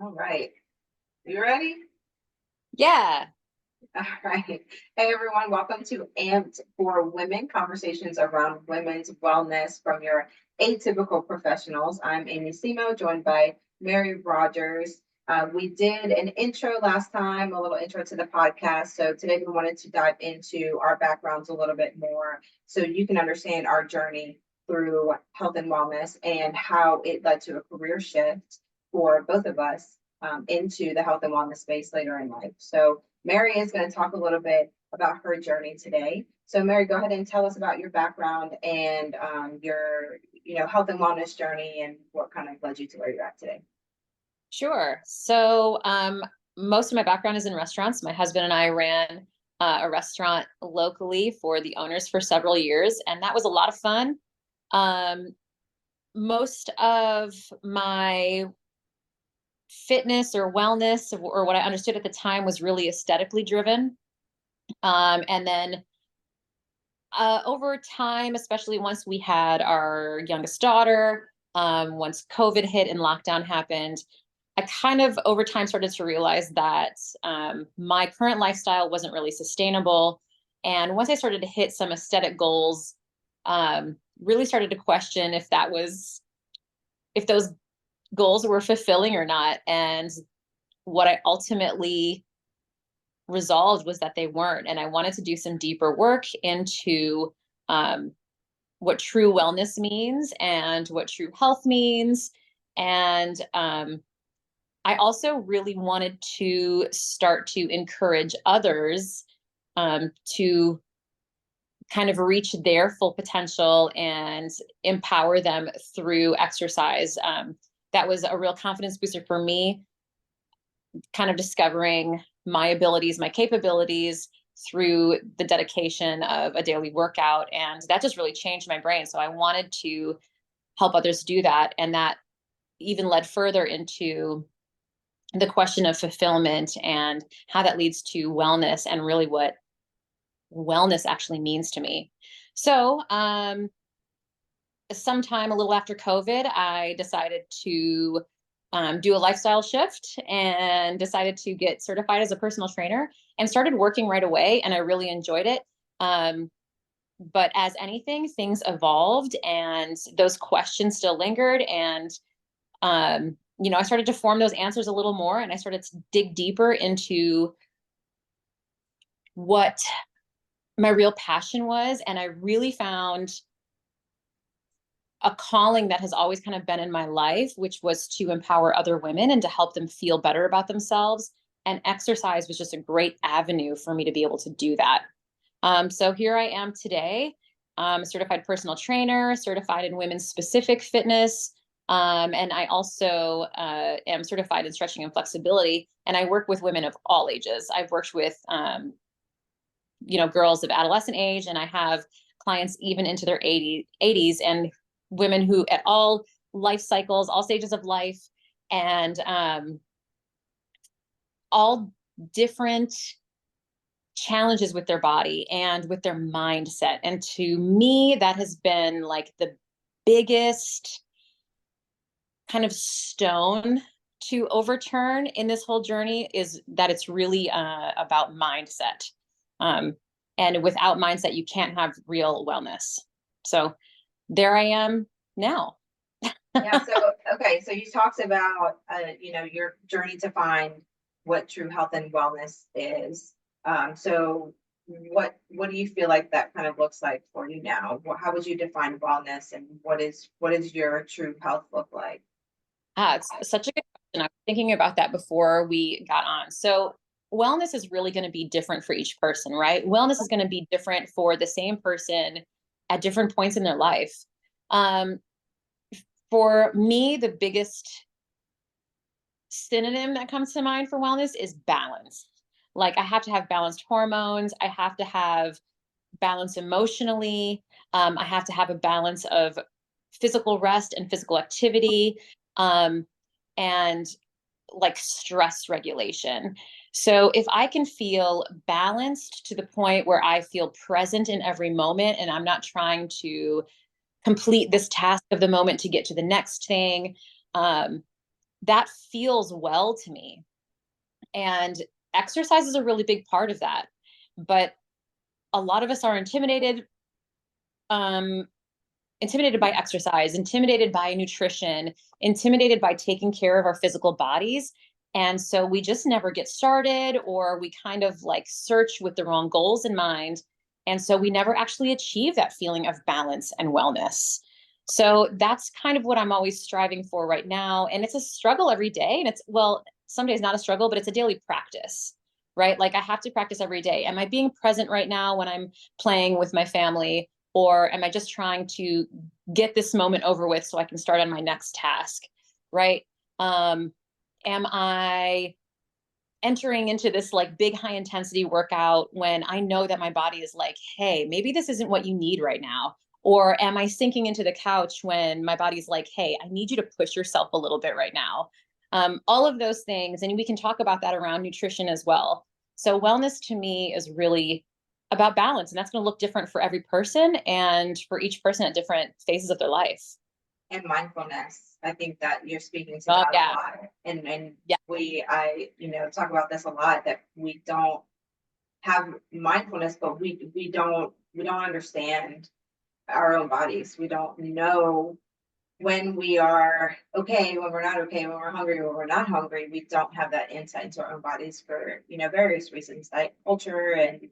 All right. You ready? Yeah, All right. Hey, everyone. Welcome to Amped for Women Conversations around women's wellness from your atypical professionals. I'm Amy Simo, joined by Mary Rodgers. We did an intro last time, a little intro to the podcast. So today we wanted to dive into our backgrounds a little bit more so you can understand our journey through health and wellness and how it led to a career shift for both of us into the health and wellness space later in life. So Mary is going to talk a little bit about her journey today. So, Mary, go ahead and tell us about your background and your, health and wellness journey and what kind of led you to where you're at today. sure. Most of my background is in restaurants. My husband and I ran a restaurant locally for the owners for several years, and that was a lot of fun. Um, Most of my fitness or wellness or what I understood at the time was really aesthetically driven. And then over time, especially once we had our youngest daughter, once COVID hit and lockdown happened, I kind of over time started to realize that my current lifestyle wasn't really sustainable. And once I started to hit some aesthetic goals, really started to question if those goals were fulfilling or not. And what I ultimately resolved was that they weren't. And I wanted to do some deeper work into um, what true wellness means and what true health means. And I also really wanted to start to encourage others to kind of reach their full potential and empower them through exercise. That was a real confidence booster for me, kind of discovering my abilities, my capabilities through the dedication of a daily workout. And that just really changed my brain. So I wanted to help others do that. And that even led further into the question of fulfillment and how that leads to wellness and really what wellness actually means to me. So, sometime a little after COVID, I decided to do a lifestyle shift and decided to get certified as a personal trainer and started working right away. And I really enjoyed it. Um, but as anything, things evolved and those questions still lingered. And, I started to form those answers a little more and I started to dig deeper into what my real passion was. And I really found a calling that has always kind of been in my life, which was to empower other women and to help them feel better about themselves. And exercise was just a great avenue for me to be able to do that. So here I am today, a certified personal trainer, certified in women's specific fitness. And I also am certified in stretching and flexibility. And I work with women of all ages. I've worked with, girls of adolescent age, and I have clients even into their 80s and women who at all life cycles, all stages of life, and all different challenges with their body and with their mindset. And to me, that has been like the biggest kind of stone to overturn in this whole journey is that it's really about mindset. Um, and without mindset, you can't have real wellness. So there I am now. Yeah. So, okay. So you talked about, your journey to find what true health and wellness is. So what do you feel like that kind of looks like for you now? How would you define wellness, and what is your true health look like? It's such a good question. I was thinking about that before we got on. So, wellness is really going to be different for each person, right? Wellness is going to be different for the same person at different points in their life. Um, for me, the biggest synonym that comes to mind for wellness is balance. Like, I have to have balanced hormones, I have to have balance emotionally, I have to have a balance of physical rest and physical activity. Um, and like stress regulation. So if I can feel balanced to the point where I feel present in every moment and I'm not trying to complete this task of the moment to get to the next thing, um, that feels well to me. And exercise is a really big part of that. But a lot of us are um, intimidated by exercise, intimidated by nutrition, intimidated by taking care of our physical bodies. And so we just never get started, or we kind of like search with the wrong goals in mind. And so we never actually achieve that feeling of balance and wellness. So that's kind of what I'm always striving for right now. And it's a struggle every day. And it's, well, some days not a struggle, but it's a daily practice, right? Like I have to practice every day. Am I being present right now when I'm playing with my family? Or am I just trying to get this moment over with so I can start on my next task, right? Am I entering into this like big high intensity workout when I know that my body is like, hey, maybe this isn't what you need right now? Or am I sinking into the couch when my body's like, hey, I need you to push yourself a little bit right now? All of those things. And we can talk about that around nutrition as well. So wellness to me is really about balance, and that's going to look different for every person and for each person at different phases of their life. And mindfulness. I think that you're speaking to Oh that a yeah. lot. And Yeah. talk about this a lot, that we don't have mindfulness, but we don't understand our own bodies. We don't know when we are okay, when we're not okay, when we're hungry, when we're not hungry. We don't have that insight into our own bodies for, various reasons, like culture and,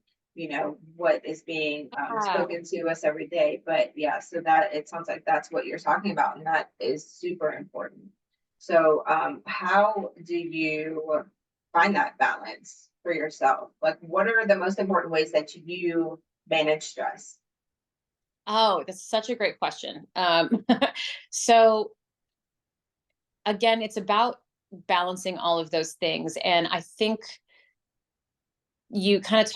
what is being Yeah. spoken to us every day. But yeah, so that it sounds like that's what you're talking about, and that is super important. So, how do you find that balance for yourself? Like, what are the most important ways that you manage stress? Oh, that's such a great question. So again, it's about balancing all of those things. And I think you kind of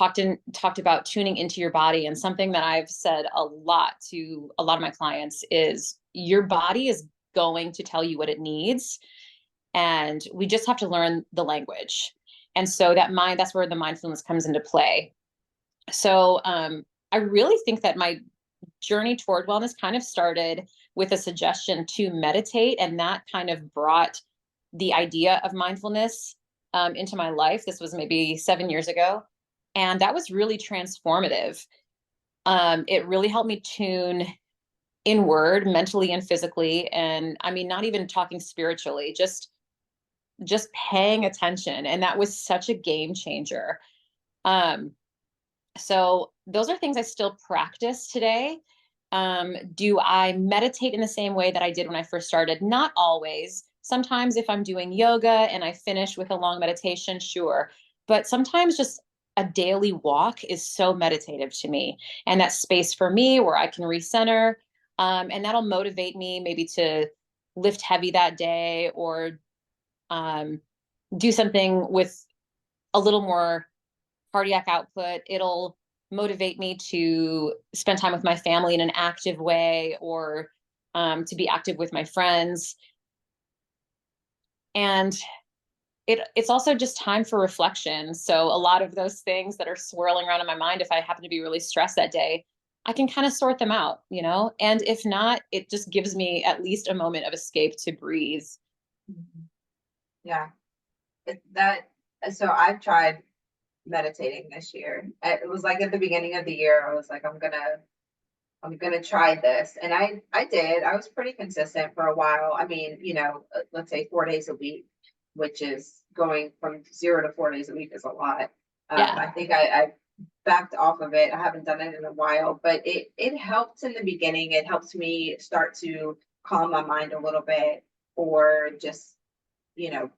talked about tuning into your body, and something that I've said a lot to a lot of my clients is your body is going to tell you what it needs, and we just have to learn the language. And so that's where the mindfulness comes into play. So I really think that my journey toward wellness kind of started with a suggestion to meditate, and that kind of brought the idea of mindfulness into my life. This was maybe 7 years ago, and that was really transformative. It really helped me tune inward mentally and physically, and I mean, not even talking spiritually, just paying attention, and that was such a game changer. um, so those are things I still practice today. Do I meditate in the same way that I did when I first started? Not always. Sometimes if I'm doing yoga and I finish with a long meditation, sure. But sometimes just a daily walk is so meditative to me. And that space for me where I can recenter. And that'll motivate me maybe to lift heavy that day, or um, do something with a little more cardiac output. It'll motivate me to spend time with my family in an active way, or to be active with my friends. And it's also just time for reflection. So a lot of those things that are swirling around in my mind, if I happen to be really stressed that day, I can kind of sort them out, And if not, it just gives me at least a moment of escape to breathe. Mhm. Yeah, that. So I've tried meditating this year. It was like at the beginning of the year, I was like, I'm gonna try this, and I did. I was pretty consistent for a while. I mean, let's say 4 days a week, which is going from 0 to 4 days a week is a lot. Yeah. I think I backed off of it. I haven't done it in a while, but it helped in the beginning. It helped me start to calm my mind a little bit, or just you know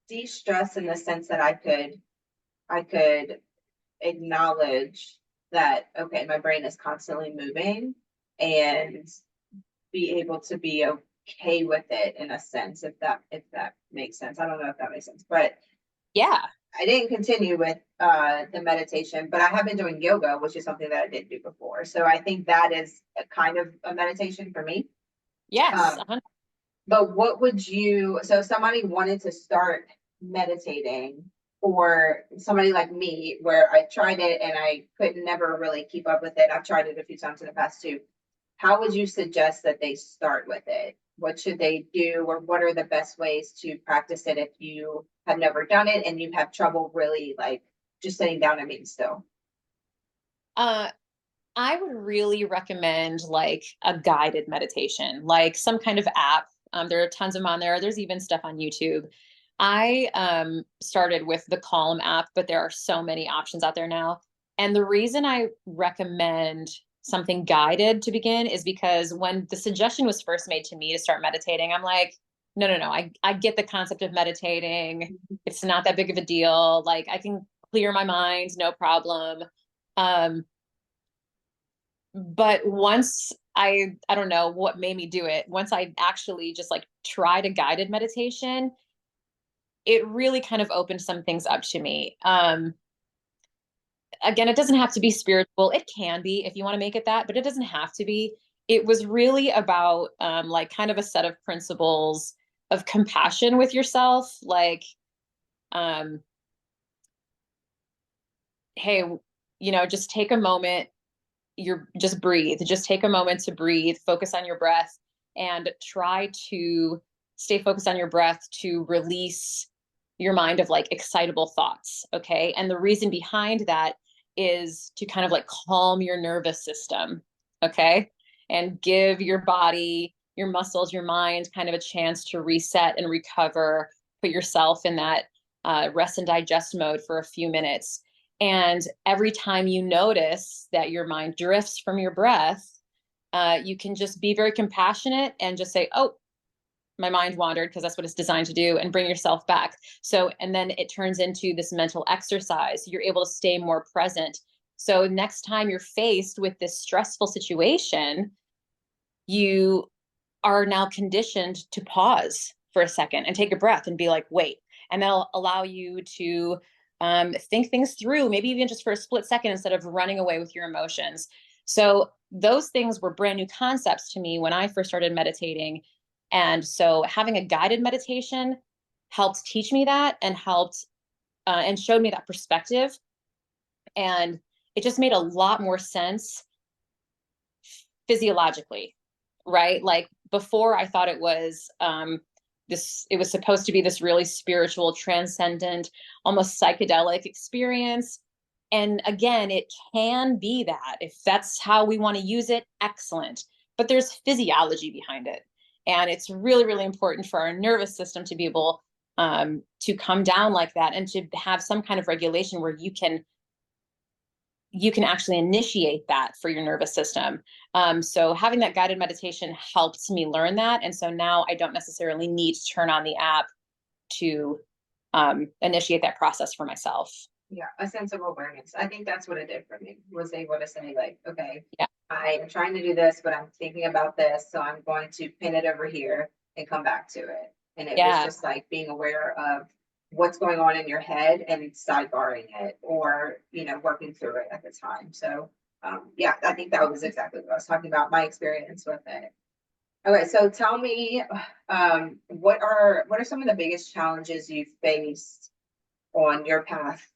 de-stress in the sense that I could acknowledge that, okay, my brain is constantly moving, and be able to be okay with it in a sense, if that makes sense. I don't know if that makes sense, but Yeah. I didn't continue with the meditation, but I have been doing yoga, which is something that I didn't do before. So I think that is a kind of a meditation for me. Yes. Um, But what would you, so if somebody wanted to start meditating, or somebody like me, where I tried it and I could never really keep up with it. I've tried it a few times in the past too. How would you suggest that they start with it? what should they do, or what are the best ways to practice it if you have never done it and you have trouble really like just sitting down and being still? Uh, I would really recommend like a guided meditation, like some kind of app. There are tons of them on there. There's even stuff on YouTube. I started with the Calm app, but there are so many options out there now. And the reason I recommend something guided to begin is because when the suggestion was first made to me to start meditating, I'm like, no, no, no. I get the concept of meditating. It's not that big of a deal. Like I can clear my mind, no problem. Um, but once I don't know what made me do it. Once I actually just like tried a guided meditation, it really kind of opened some things up to me. Again, it doesn't have to be spiritual. It can be if you want to make it that, but it doesn't have to be. It was really about like kind of a set of principles of compassion with yourself. Like, um, hey, just take a moment. You're just breathe. Just take a moment to breathe. Focus on your breath and try to stay focused on your breath to release your mind of like excitable thoughts. Okay. And the reason behind that is to kind of like calm your nervous system. Okay. And give your body, your muscles, your mind kind of a chance to reset and recover, put yourself in that rest and digest mode for a few minutes. And every time you notice that your mind drifts from your breath, you can just be very compassionate and just say, oh, my mind wandered, because that's what it's designed to do, and bring yourself back. So, and then it turns into this mental exercise. You're able to stay more present. So next time you're faced with this stressful situation, you are now conditioned to pause for a second and take a breath and be like, wait. And that'll allow you to think things through, maybe even just for a split second instead of running away with your emotions. So those things were brand new concepts to me when I first started meditating. And so having a guided meditation helped teach me that and helped and showed me that perspective. And it just made a lot more sense physiologically, right? Like before I thought it was it was supposed to be this really spiritual, transcendent, almost psychedelic experience. And again, it can be that. If that's how we want to use it, excellent. But there's physiology behind it. And it's really, really important for our nervous system to be able to come down like that and to have some kind of regulation where you can actually initiate that for your nervous system. So having that guided meditation helped me learn that. And so now I don't necessarily need to turn on the app to initiate that process for myself. Yeah, a sense of awareness. I think that's what it did for me, was able to say like, okay, Yeah. I am trying to do this, but I'm thinking about this, so I'm going to pin it over here and come back to it. And it was Yeah. just like being aware of what's going on in your head and sidebarring it, or working through it at the time. So yeah, I think that was exactly what I was talking about, my experience with it. Okay, so tell me, what are some of the biggest challenges you've faced on your path,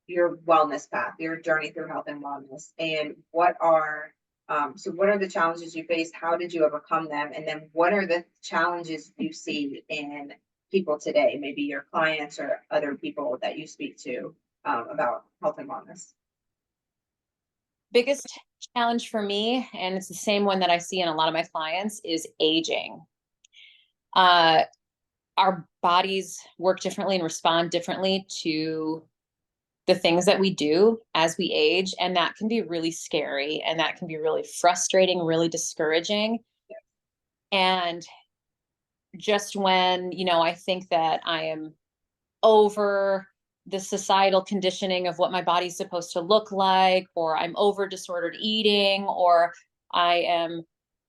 your wellness path, your journey through health and wellness, and what are the challenges you faced? How did you overcome them? And then what are the challenges you see in people today, maybe your clients or other people that you speak to about health and wellness? Biggest challenge for me, and it's the same one that I see in a lot of my clients, is aging. Uh, our bodies work differently and respond differently to the things that we do as we age. And that can be really scary and that can be really frustrating, really discouraging. And just when, I think that I am over the societal conditioning of what my body's supposed to look like, or I'm over disordered eating, or I am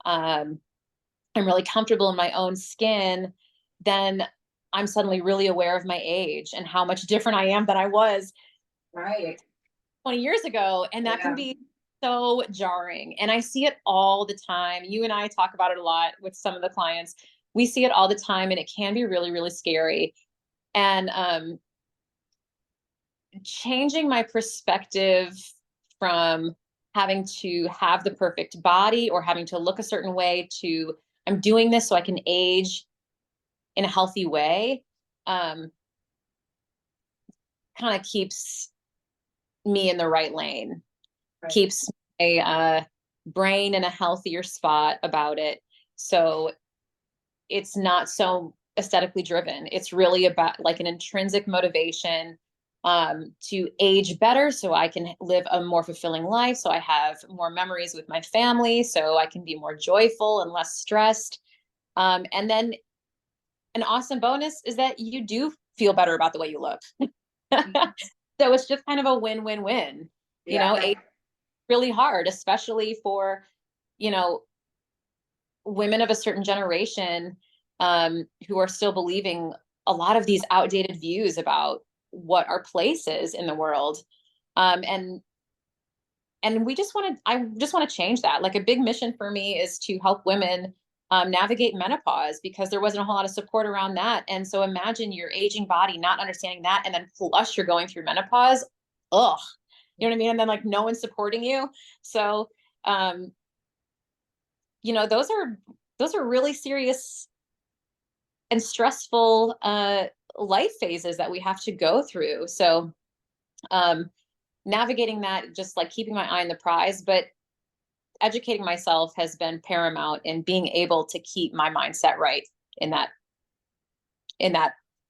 I'm really comfortable in my own skin, then I'm suddenly really aware of my age and how much different I am than I was Right. 20 years ago. And that can Yeah. be so jarring. And I see it all the time. You and I talk about it a lot with some of the clients. We see it all the time, and it can be really, really scary. And changing my perspective from having to have the perfect body or having to look a certain way to I'm doing this so I can age in a healthy way, kind of keeps me in the right lane, Right. keeps my brain in a healthier spot about it. So it's not so aesthetically driven. It's really about like an intrinsic motivation to age better so I can live a more fulfilling life. So I have more memories with my family, so I can be more joyful and less stressed. And then an awesome bonus is that you do feel better about the way you look. Mhm. So it's just kind of a win-win-win. You Yeah. know, it's really hard, especially for, you know, women of a certain generation who are still believing a lot of these outdated views about what our place is in the world. Um, and and I just want to change that. Like a big mission for me is to help women navigate menopause, because there wasn't a whole lot of support around that. And so imagine your aging body not understanding that, and then plus you're going through menopause. Ugh, you know what I mean? And then like no one's supporting you. So um, you know, those are really serious and stressful life phases that we have to go through. So um, navigating that, just like keeping my eye on the prize, but educating myself has been paramount in being able to keep my mindset right in that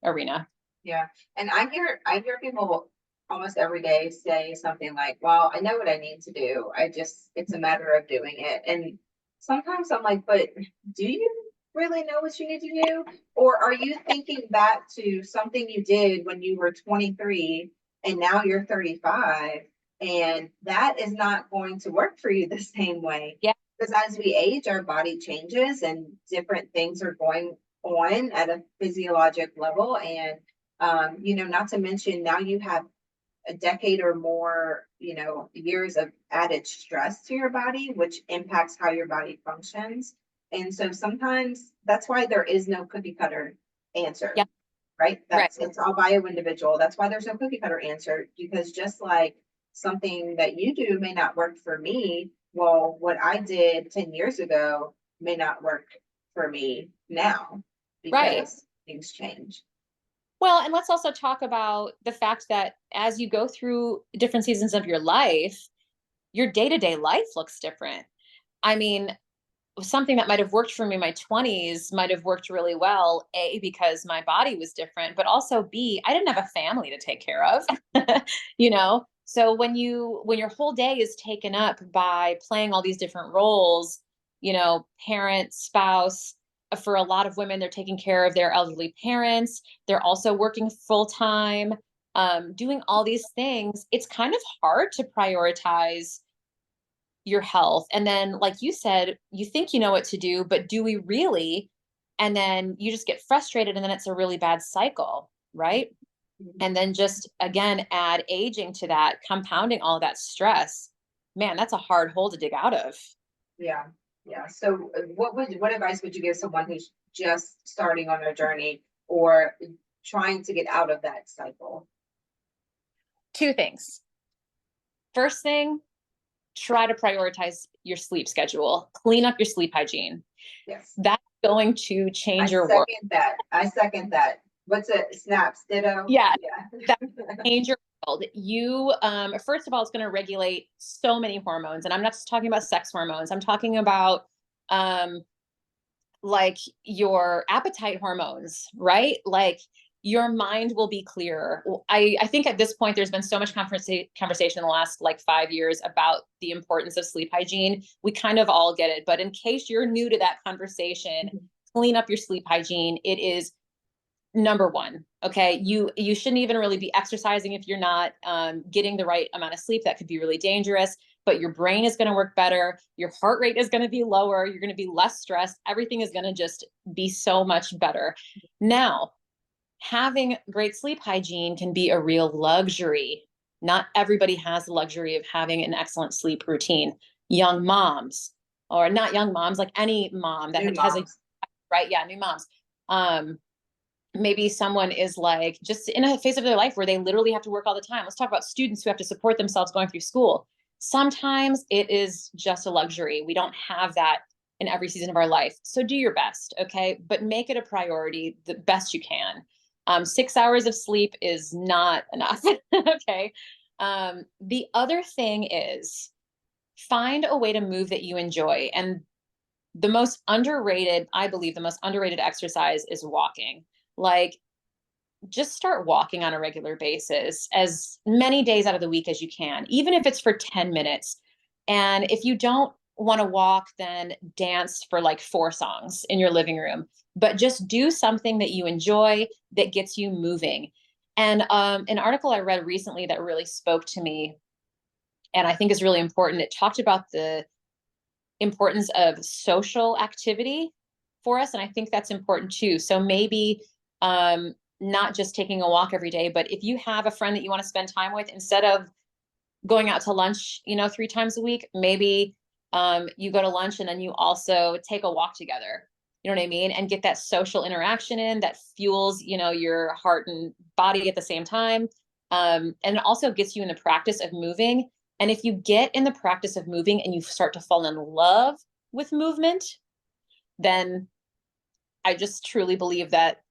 arena. Yeah. And I hear people almost every day say something like, well, I know what I need to do. It's a matter of doing it. And sometimes I'm like, but do you really know what you need to do? Or are you thinking back to something you did when you were 23 and now you're 35, and that is not going to work for you the same way? Yeah, Because as we age, our body changes and different things are going on at a physiologic level. And not to mention now you have a decade or more, years of added stress to your body, which impacts how your body functions. And so sometimes that's why there is no cookie cutter answer, yeah, right? right, It's all bio individual. That's why there's no cookie cutter answer, because just like something that you do may not work for me, well, what I did 10 years ago may not work for me now right. because things change. Well, and let's also talk about the fact that as you go through different seasons of your life, your day-to-day life looks different. I mean, something that might have worked for me in my 20s might have worked really well, A, because my body was different, but also B, I didn't have a family to take care of. You know? So when your whole day is taken up by playing all these different roles, you know, parent, spouse, for a lot of women, they're taking care of their elderly parents. They're also working full time, doing all these things. It's kind of hard to prioritize your health. And then, like you said, you think you know what to do, but do we really? And then you just get frustrated, and then it's a really bad cycle, right? And then just again, add aging to that, compounding all of that stress. Man, that's a hard hole to dig out of. Yeah, yeah. So, what advice would you give someone who's just starting on their journey or trying to get out of that cycle? Two things. First thing, try to prioritize your sleep schedule, clean up your sleep hygiene. Yes, That's going to I change your world. second that. I second that. What's it? Snaps, ditto. Yeah, Yeah. that change your world. You, first of all, it's going to regulate so many hormones, and I'm not just talking about sex hormones. I'm talking about um, like your appetite hormones, right? Like your mind will be clearer. I think at this point there's been so much conversation in the last like 5 years about the importance of sleep hygiene. We kind of all get it, but in case you're new to that conversation, Mhm. clean up your sleep hygiene. It is number one. Okay, you shouldn't even really be exercising if you're not getting the right amount of sleep. That could be really dangerous. But your brain is going to work better, your heart rate is going to be lower, you're going to be less stressed, everything is going to just be so much better. Now, having great sleep hygiene can be a real luxury. Not everybody has the luxury of having an excellent sleep routine. Young moms, or not young moms, like any mom New has a, moms. right, yeah, new moms. um Maybe someone is like just in a phase of their life where they literally have to work all the time. Let's talk about students who have to support themselves going through school. Sometimes it is just a luxury. We don't have that in every season of our life. So do your best, okay? But make it a priority the best you can. 6 hours of sleep is not enough, okay? The other thing is find a way to move that you enjoy. And the most underrated, I believe, the most underrated exercise is walking. Like, just start walking on a regular basis as many days out of the week as you can, even if it's for 10 minutes. And if you don't want to walk, then dance for like 4 songs in your living room, but just do something that you enjoy that gets you moving. And an article I read recently that really spoke to me and I think is really important. It talked about the importance of social activity for us. And I think that's important too. So maybe not just taking a walk every day, but if you have a friend that you want to spend time with, instead of going out to lunch, 3 times a week, maybe you go to lunch and then you also take a walk together. You know what I mean? And get that social interaction in that fuels, your heart and body at the same time. And it also gets you in the practice of moving. And if you get in the practice of moving and you start to fall in love with movement, then I just truly believe that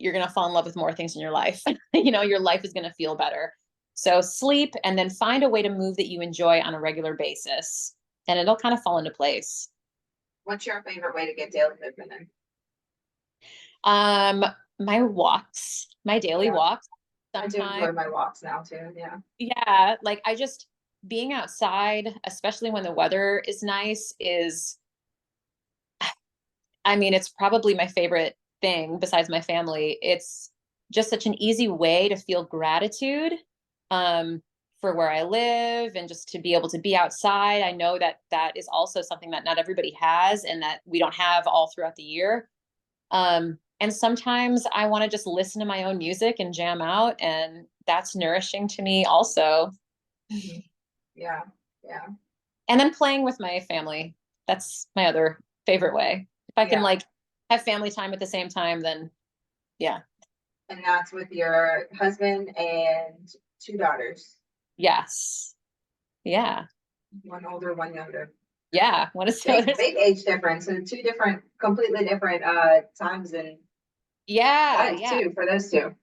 you're going to fall in love with more things in your life. Your life is going to feel better. So sleep and then find a way to move that you enjoy on a regular basis, and it'll kind of fall into place. What's your favorite way to get daily movement in? My walks, my daily walks. I do enjoy my walks now too. Yeah. Yeah. Like I just being outside, especially when the weather is nice, it's probably my favorite thing besides my family. It's just such an easy way to feel gratitude for where I live and just to be able to be outside. I know that that is also something that not everybody has and that we don't have all throughout the year. And sometimes I want to just listen to my own music and jam out, and that's nourishing to me also. Mm-hmm. Yeah. Yeah. And then playing with my family. That's my other favorite way. If I can like have family time at the same time, then yeah. And that's with your husband and 2 daughters. Yes. Yeah. One older, one younger. Yeah. What is big age difference and 2 different, completely different times and life too for those 2.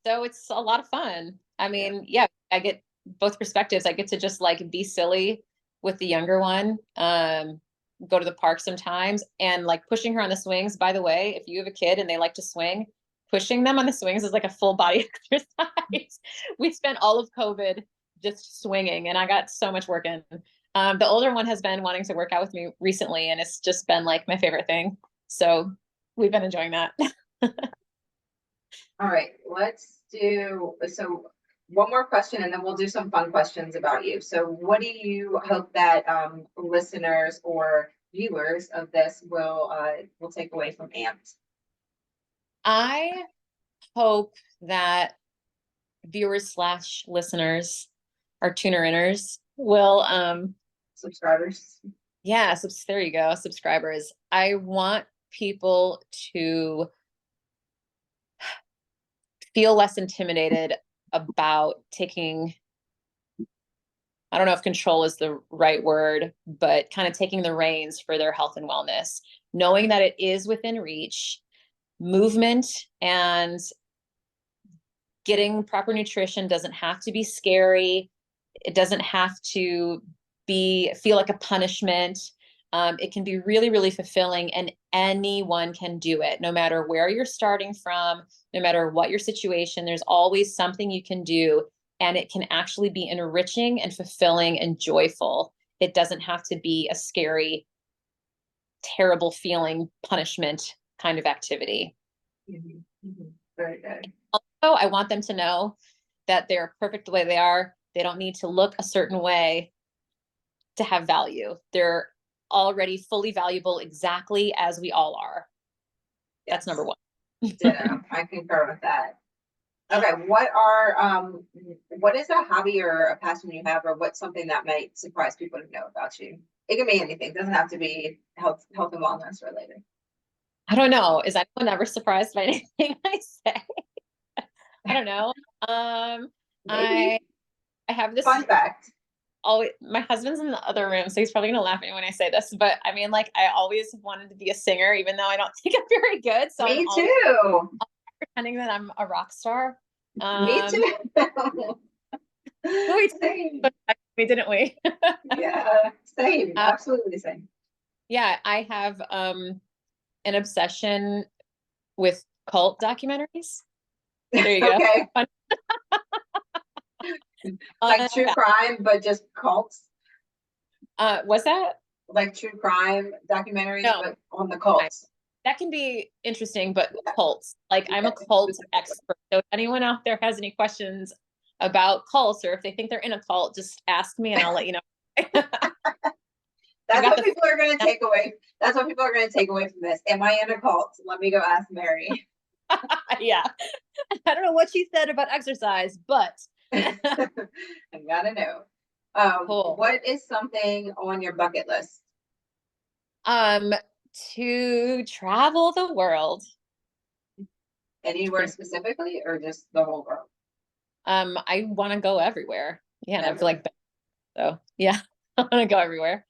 So it's a lot of fun. Yeah, I get both perspectives. I get to just like be silly with the younger one, go to the park sometimes, and like pushing her on the swings. By the way, if you have a kid and they like to swing, pushing them on the swings is like a full body exercise. We spent all of COVID just swinging, and I got so much work in. The older one has been wanting to work out with me recently, and it's just been like my favorite thing. So we've been enjoying that. All right, let's do one more question and then we'll do some fun questions about you. So what do you hope that listeners or viewers of this will take away from Amped? I hope that viewers slash listeners or tuner-inners will subscribers. Yeah, there you go, subscribers. I want people to feel less intimidated about taking, I don't know if control is the right word, but kind of taking the reins for their health and wellness, knowing that it is within reach. Movement and getting proper nutrition doesn't have to be scary. It doesn't have to feel like a punishment. It can be really, really fulfilling, and anyone can do it, no matter where you're starting from, no matter what your situation. There's always something you can do, and it can actually be enriching and fulfilling and joyful. It doesn't have to be a scary, terrible feeling punishment kind of activity. Mm-hmm. Mm-hmm. Very good. Also, I want them to know that they're perfect the way they are. They don't need to look a certain way to have value. They're already fully valuable exactly as we all are. Yes. That's number one. Ditto. I concur with that. Okay, what is a hobby or a passion you have, or what's something that might surprise people to know about you? It can be anything. It doesn't have to be health and wellness related. I don't know. Is anyone ever surprised by anything I say? I don't know. I have this fun fact. always, my husband's in the other room, so he's probably gonna laugh at me when I say this, but I mean, like, I always wanted to be a singer, even though I don't think I'm very good. So I'm Me always too. pretending that I'm a rock star. Me Um, too. we Same. didn't we? Yeah, same. Uh, Absolutely same. yeah, I have an obsession with cult documentaries. There you go. Okay. Fun. Like true Yeah. crime, but just cults. Was that? Like true crime documentaries, No, but on the I, cults. that can be interesting, but Yeah. cults. Like, I'm a Okay. cult expert. So if anyone out there has any questions about cults, or if they think they're in a cult, just ask me and I'll let you know. I've That's got what the people are going to take away. That's what people are going to take away from this. Am I in a cult? Let me go ask Mary. yeah. I don't know what she said about exercise, but I gotta know. cool. What is something on your bucket list? Um, to travel the world. Anywhere specifically, or just the whole world? I want to go everywhere. Yeah, and I feel Everywhere. like so. Yeah, I want to go everywhere.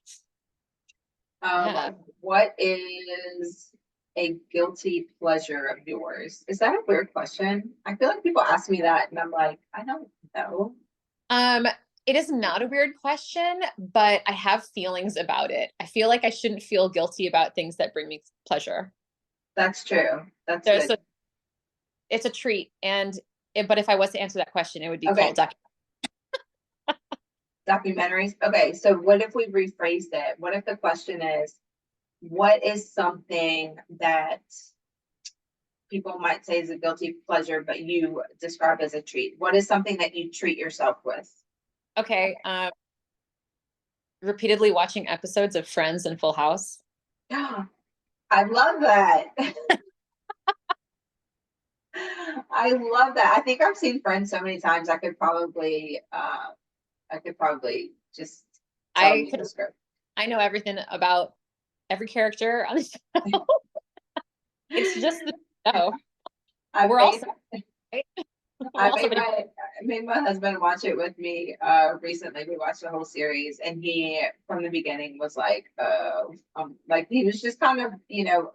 Yeah. What is a guilty pleasure of yours? Is that a weird question? I feel like people ask me that, and I'm like, I don't know. Um, it is not a weird question, but I have feelings about it. I feel like I shouldn't feel guilty about things that bring me pleasure. That's true. That's There's good. a, it's a treat, and but if I was to answer that question, it would be Okay, called doc. documentaries. Okay, so what if we rephrased it? What if the question is, what is something that people might say is a guilty pleasure, but you describe as a treat? What is something that you treat yourself with? Okay. Repeatedly watching episodes of Friends and Full House. I love that. I love that. I think I've seen Friends so many times. I could probably just tell I you the could, script. I know everything about every character on the show. It's just the show. I We're made also, right? We're I also, made my husband watch it with me recently. We watched the whole series, and he from the beginning was like he was just kind of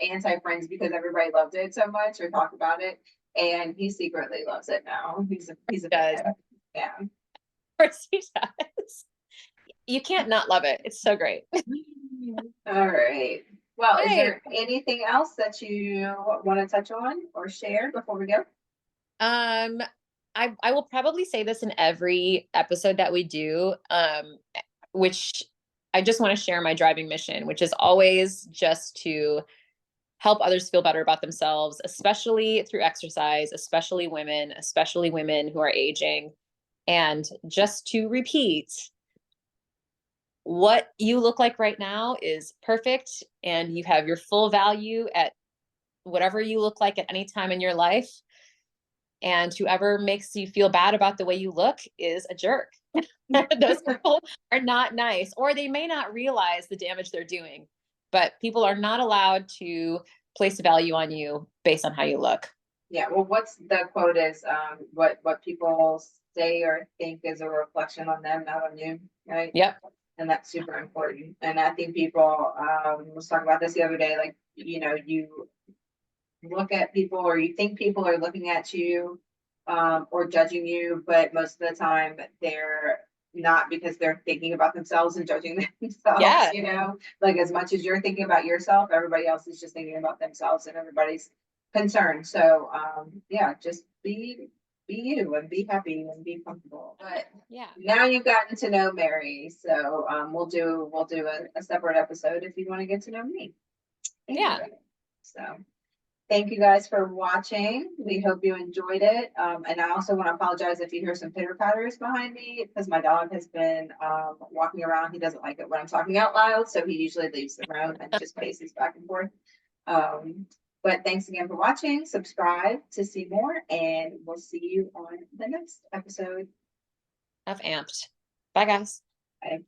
anti Friends because everybody loved it so much or talked about it, and he secretly loves it now. He's a does. fan. Yeah. Of course he does. You can't not love it. It's so great. All right. Well, is Hey, there anything else that you want to touch on or share before we go? um, I will probably say this in every episode that we do, which I just want to share my driving mission, which is always just to help others feel better about themselves, especially through exercise, especially women who are aging. And just to repeat, what you look like right now is perfect, and you have your full value at whatever you look like at any time in your life. And whoever makes you feel bad about the way you look is a jerk. Those people are not nice, or they may not realize the damage they're doing. But people are not allowed to place a value on you based on how you look. Yeah, well, what's the quote is what people say or think is a reflection on them, not on you, right? Yep. And that's super important. And I think people was talking about this the other day, like, you look at people or you think people are looking at you or judging you, but most of the time they're not because they're thinking about themselves and judging themselves, Yeah. like as much as you're thinking about yourself, everybody else is just thinking about themselves and everybody's concerned. So yeah, just be you and be happy and be comfortable. But Yeah. now you've gotten to know Mary. So we'll do a separate episode if you want to get to know me. Yeah. Anyway, so thank you guys for watching. We hope you enjoyed it. And I also want to apologize if you hear some pitter patters behind me because my dog has been walking around. He doesn't like it when I'm talking out loud, so he usually leaves the room and just paces back and forth. But thanks again for watching. Subscribe to see more, and we'll see you on the next episode. Of Amped. Bye, guys. Bye.